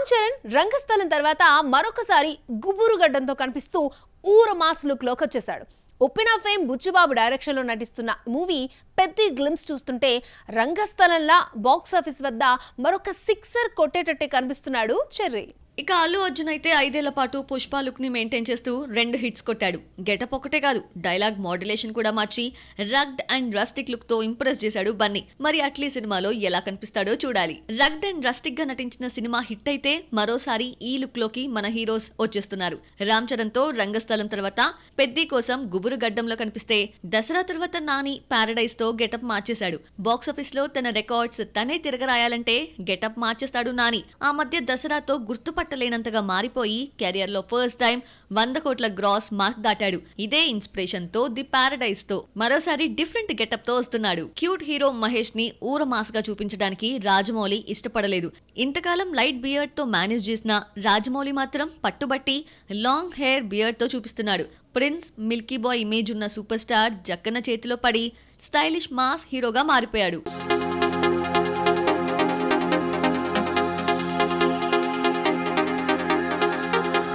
రామ్ చరణ్ రంగస్థలం తర్వాత మరొకసారి గుబురుగడ్డంతో కనిపిస్తూ ఊర మాస్ లుక్ లోకి వచ్చేశాడు. ఉప్పిన ఫేమ్ బుచ్చిబాబు డైరెక్షన్ లో నటిస్తున్న మూవీ పెద్ద గ్లిమ్స్ చూస్తుంటే రంగస్థలంలా బాక్స్ ఆఫీస్ వద్ద మరొక సిక్సర్ కొట్టేటట్టే కనిపిస్తున్నాడు చెర్రీ. ఇక అల్లు అర్జున్ అయితే 5 ఏళ్ల పాటు పుష్ప లుక్ ని మెయింటైన్ చేస్తూ 2 హిట్స్ కొట్టాడు. గెటప్ ఒకటే కాదు, డైలాగ్ మోడ్యులేషన్ కూడా మార్చి రగ్డ్ అండ్ రస్టిక్ లుక్ తో ఇంప్రెస్ చేశాడు బన్నీ. మరి అట్లీ సినిమాలో ఎలా కనిపిస్తాడో చూడాలి. రగ్డ్ అండ్ రస్టిక్ గా నటించిన సినిమా హిట్ అయితే మరోసారి ఈ లుక్ లోకి మన హీరోస్ వచ్చేస్తున్నారు. రామ్ చరణ్ తో రంగస్థలం తర్వాత పెద్ది కోసం గుబురు గడ్డంలో కనిపిస్తే, దసరా తర్వాత నాని పారడైజ్ తో గెటప్ మార్చేశాడు. బాక్సాఫీస్ లో తన రికార్డ్స్ తనే తిరగరాయాలంటే గెటప్ మార్చేస్తాడు నాని. ఆ మధ్య దసరాతో గుర్తుపట్టలేనంతగా మారిపోయి కెరియర్ లో ఫస్ట్ టైం 100 కోట్ల గ్రాస్ మార్క్ దాటాడు. ఇదే ఇన్స్పిరేషన్ తో ది పారడైజ్ తో మరోసారి డిఫరెంట్ గెటప్ తో వస్తున్నాడు. క్యూట్ హీరో మహేష్ ని ఊర మాస్ గా చూపించడానికి రాజమౌళి ఇష్టపడలేదు. ఇంతకాలం లైట్ బియర్డ్ తో మేనేజ్ చేసిన రాజమౌళి మాత్రం పట్టుబట్టి లాంగ్ హెయిర్ బియర్డ్ తో చూపిస్తున్నాడు. ప్రిన్స్, మిల్కీ బాయ్ ఇమేజ్ ఉన్న సూపర్ స్టార్ జక్కన్న చేతిలో పడి స్టైలిష్ మాస్ హీరోగా మారిపోయాడు.